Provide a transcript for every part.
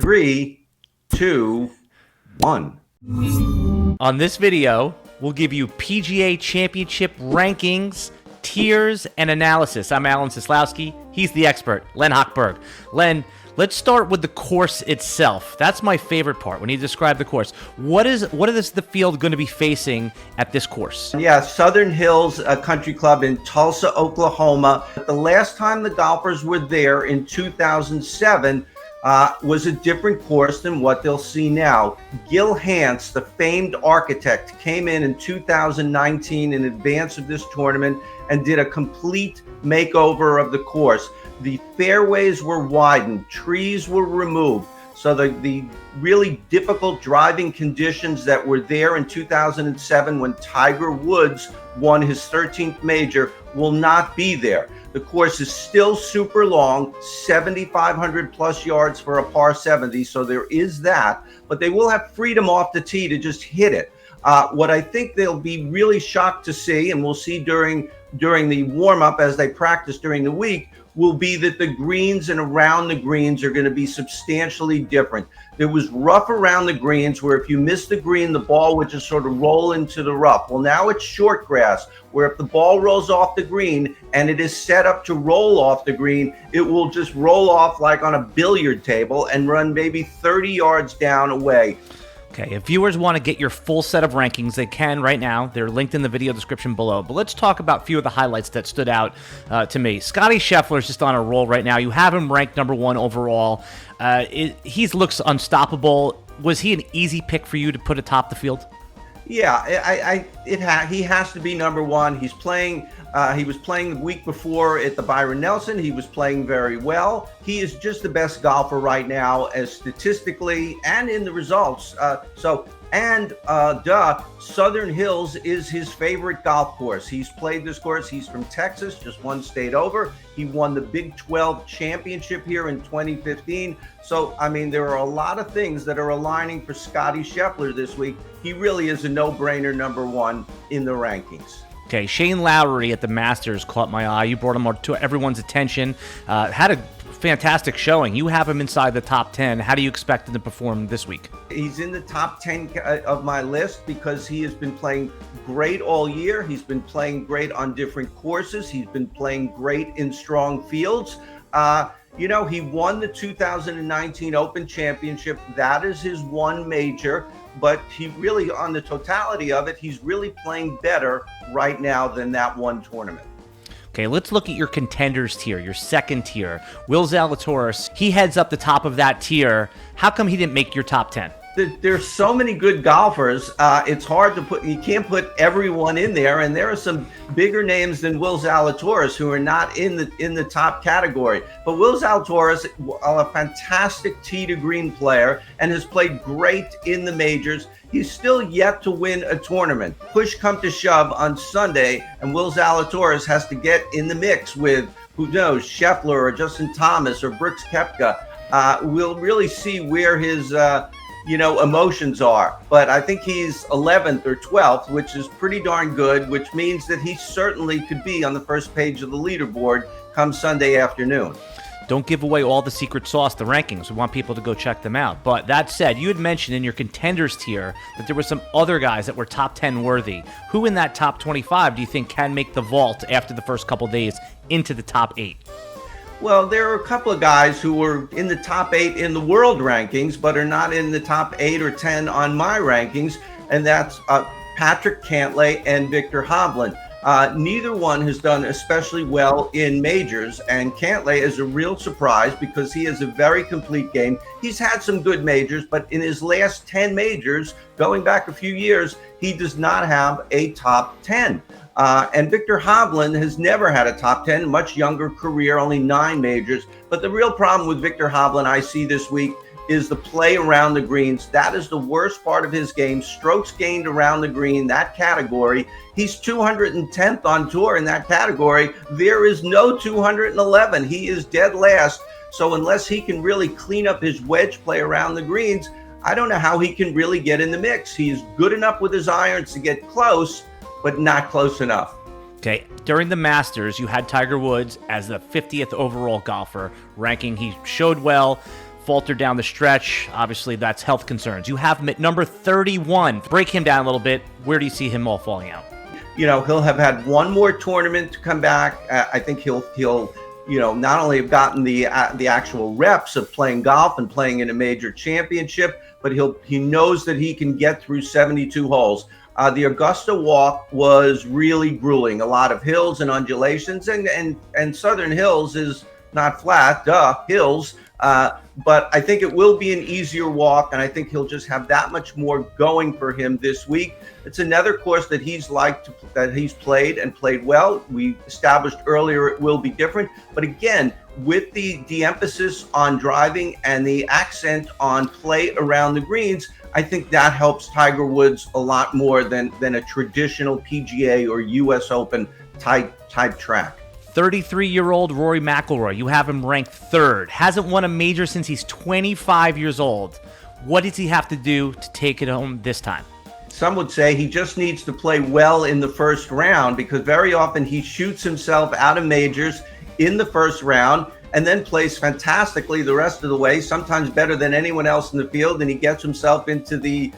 3, 2, 1. On this video, we'll give you PGA Championship rankings, tiers, and analysis. I'm Alan Seslowsky. He's the expert, Len Hochberg. Len, let's start with the course itself. That's my favorite part, when you describe the course. What is the field going to be facing at this course? Yeah, Southern Hills Country Club in Tulsa, Oklahoma. The last time the golfers were there in 2007 was a different course than what they'll see now. Gil Hanse, the famed architect, came in 2019 in advance of this tournament and did a complete makeover of the course. The fairways were widened, trees were removed, so the really difficult driving conditions that were there in 2007 when Tiger Woods won his 13th major will not be there. The course is still super long, 7,500 plus yards for a par 70, so there is that, but they will have freedom off the tee to just hit it. What I think they'll be really shocked to see, and we'll see during the warm-up as they practice during the week, will be that the greens and around the greens are going to be substantially different. There was rough around the greens where if you missed the green, the ball would just sort of roll into the rough. Well, now it's short grass where if the ball rolls off the green and it is set up to roll off the green, it will just roll off like on a billiard table and run maybe 30 yards down away. Okay, if viewers want to get your full set of rankings, they can right now. They're linked in the video description below. But let's talk about a few of the highlights that stood out to me. Scottie Scheffler is just on a roll right now. You have him ranked number 1 overall. He looks unstoppable. Was he an easy pick for you to put atop the field? Yeah, he has to be number 1. He's playing. He was playing the week before at the Byron Nelson. He was playing very well. He is just the best golfer right now, as statistically and in the results. Southern Hills is his favorite golf course. He's played this course. He's from Texas, just one state over. He won the Big 12 championship here in 2015. So, I mean, there are a lot of things that are aligning for Scottie Scheffler this week. He really is a no-brainer number 1 in the rankings. Okay, Shane Lowry at the Masters caught my eye. You brought him to everyone's attention. Had a fantastic showing. You have him inside the top 10. How do you expect him to perform this week? He's in the top 10 of my list because he has been playing great all year. He's been playing great on different courses. He's been playing great in strong fields. He won the 2019 Open Championship. That is his one major. But he really, on the totality of it, he's really playing better right now than that one tournament. Okay, let's look at your contenders tier, your second tier. Will Zalatoris, he heads up the top of that tier. How come he didn't make your top 10? There's so many good golfers. It's hard to put. You can't put everyone in there, and there are some bigger names than Will Zalatoris who are not in the top category. But Will Zalatoris, a fantastic tee to green player, and has played great in the majors. He's still yet to win a tournament. Push come to shove on Sunday, and Will Zalatoris has to get in the mix with, who knows, Scheffler or Justin Thomas or Brooks Koepka. We'll really see where his emotions are. But I think he's 11th or 12th, which is pretty darn good, which means that he certainly could be on the first page of the leaderboard come Sunday afternoon. Don't give away all the secret sauce, the rankings. We want people to go check them out. But that said, you had mentioned in your contenders tier that there were some other guys that were top 10 worthy. Who in that top 25 do you think can make the vault after the first couple days into the top 8? Well, there are a couple of guys who were in the top 8 in the world rankings, but are not in the top 8 or 10 on my rankings, and that's Patrick Cantlay and Viktor Hovland. Neither one has done especially well in majors, and Cantlay is a real surprise because he has a very complete game. He's had some good majors, but in his last 10 majors, going back a few years, he does not have a top 10. And Viktor Hovland has never had a top 10, much younger career, only 9 majors. But the real problem with Viktor Hovland I see this week is the play around the greens. That is the worst part of his game. Strokes gained around the green, that category. He's 210th on tour in that category. There is no 211. He is dead last. So unless he can really clean up his wedge play around the greens, I don't know how he can really get in the mix. He's good enough with his irons to get close, but not close enough. Okay, during the Masters, you had Tiger Woods as the 50th overall golfer ranking. He showed well, faltered down the stretch. Obviously, that's health concerns. You have him at number 31. Break him down a little bit. Where do you see him all falling out? He'll have had one more tournament to come back. I think he'll not only have gotten the actual reps of playing golf and playing in a major championship, but he knows that he can get through 72 holes. The Augusta walk was really grueling. A lot of hills and undulations, and Southern Hills is not flat, hills. But I think it will be an easier walk, and I think he'll just have that much more going for him this week. It's another course that he's played and played well. We established earlier it will be different, but again, with the emphasis on driving and the accent on play around the greens, I think that helps Tiger Woods a lot more than a traditional PGA or US Open type track. 33-year-old Rory McIlroy, you have him ranked third. Hasn't won a major since he's 25 years old. What does he have to do to take it home this time? Some would say he just needs to play well in the first round, because very often he shoots himself out of majors in the first round and then plays fantastically the rest of the way, sometimes better than anyone else in the field, and he gets himself into the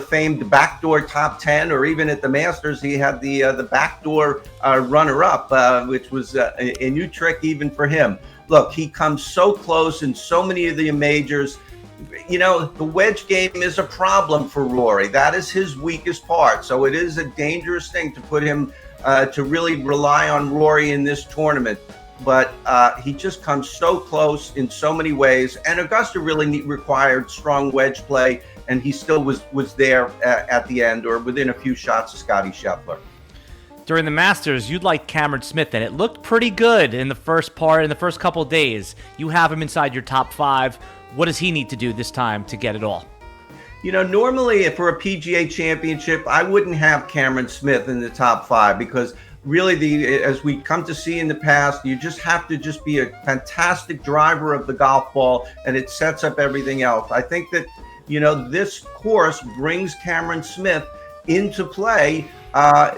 famed backdoor top 10, or even at the Masters, he had the backdoor runner-up, which was a new trick even for him. Look, he comes so close in so many of the majors. The wedge game is a problem for Rory. That is his weakest part. So it is a dangerous thing to put him to really rely on Rory in this tournament. But he just comes so close in so many ways. And Augusta really required strong wedge play, and he still was there at the end, or within a few shots of Scottie Scheffler. During the Masters, you'd like Cameron Smith, and it looked pretty good in the first couple of days. You have him inside your top 5. What does he need to do this time to get it all? Normally for a PGA Championship, I wouldn't have Cameron Smith in the top 5, because really, as we come to see in the past, you just have to just be a fantastic driver of the golf ball, and it sets up everything else. I think that, this course brings Cameron Smith into play,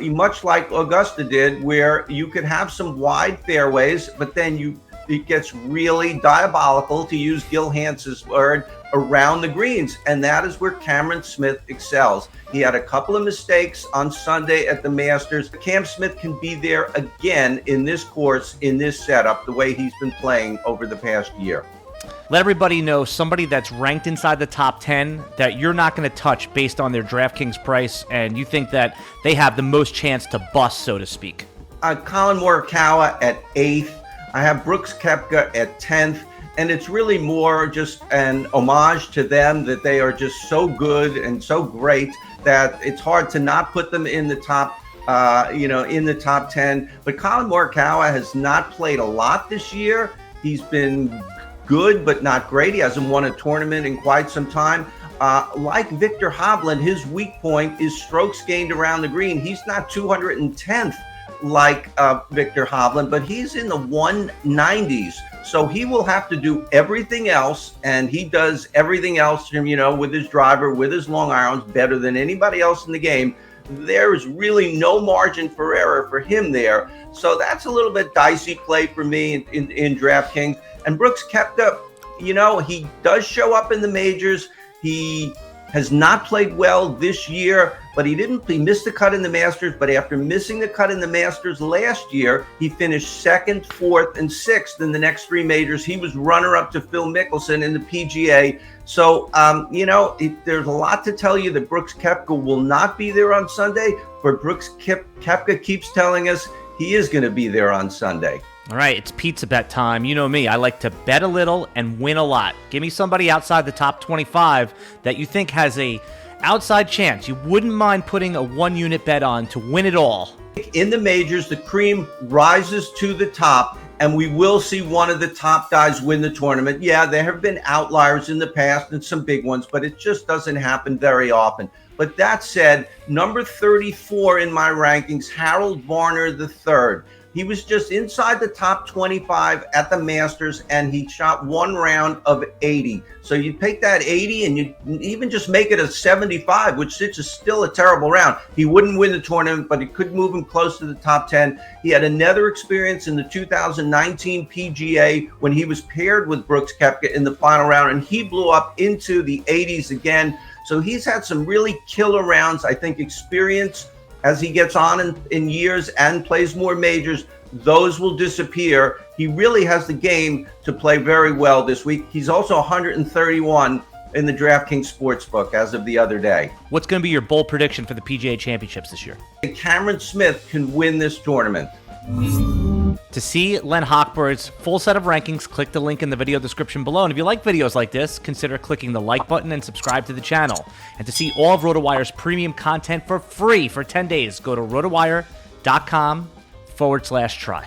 much like Augusta did, where you could have some wide fairways, but then it gets really diabolical, to use Gil Hanse's word, around the greens, and that is where Cameron Smith excels. He had a couple of mistakes on Sunday at the Masters. Cam Smith can be there again in this course, in this setup, the way he's been playing over the past year. Let everybody know somebody that's ranked inside the top 10 that you're not going to touch based on their DraftKings price, and you think that they have the most chance to bust, so to speak. Colin Morikawa at 8th. I have Brooks Koepka at 10th. And it's really more just an homage to them, that they are just so good and so great that it's hard to not put them in the top, in the top 10. But Colin Morikawa has not played a lot this year. He's been good, but not great. He hasn't won a tournament in quite some time. Like Victor Hovland, his weak point is strokes gained around the green. He's not 210th like Victor Hovland, but he's in the 190s. So he will have to do everything else, and he does everything else, with his driver, with his long irons, better than anybody else in the game. There is really no margin for error for him there. So that's a little bit dicey play for me in DraftKings. And Brooks Koepka, he does show up in the majors. He has not played well this year, but he missed the cut in the Masters. But after missing the cut in the Masters last year, he finished 2nd, 4th, and 6th in the next 3 majors. He was runner-up to Phil Mickelson in the PGA. So, there's a lot to tell you that Brooks Koepka will not be there on Sunday, but Brooks Koepka keeps telling us he is going to be there on Sunday. All right, it's pizza bet time. You know me. I like to bet a little and win a lot. Give me somebody outside the top 25 that you think has a outside chance. You wouldn't mind putting a 1-unit bet on to win it all. In the majors, the cream rises to the top, and we will see one of the top guys win the tournament. Yeah, there have been outliers in the past and some big ones, but it just doesn't happen very often. But that said, number 34 in my rankings, Harold Varner III. He was just inside the top 25 at the Masters, and he shot one round of 80. So you take that 80 and you even just make it a 75, which is still a terrible round. He wouldn't win the tournament, but it could move him close to the top 10. He had another experience in the 2019 PGA when he was paired with Brooks Koepka in the final round, and he blew up into the 80s again. So he's had some really killer rounds. I think experience as he gets on in years and plays more majors, those will disappear. He really has the game to play very well this week. He's also 131 in the DraftKings Sportsbook as of the other day. What's going to be your bold prediction for the PGA Championships this year? Cameron Smith can win this tournament. To see Len Hochberg's full set of rankings, click the link in the video description below. And if you like videos like this, consider clicking the like button and subscribe to the channel. And to see all of RotoWire's premium content for free for 10 days, go to rotowire.com/try.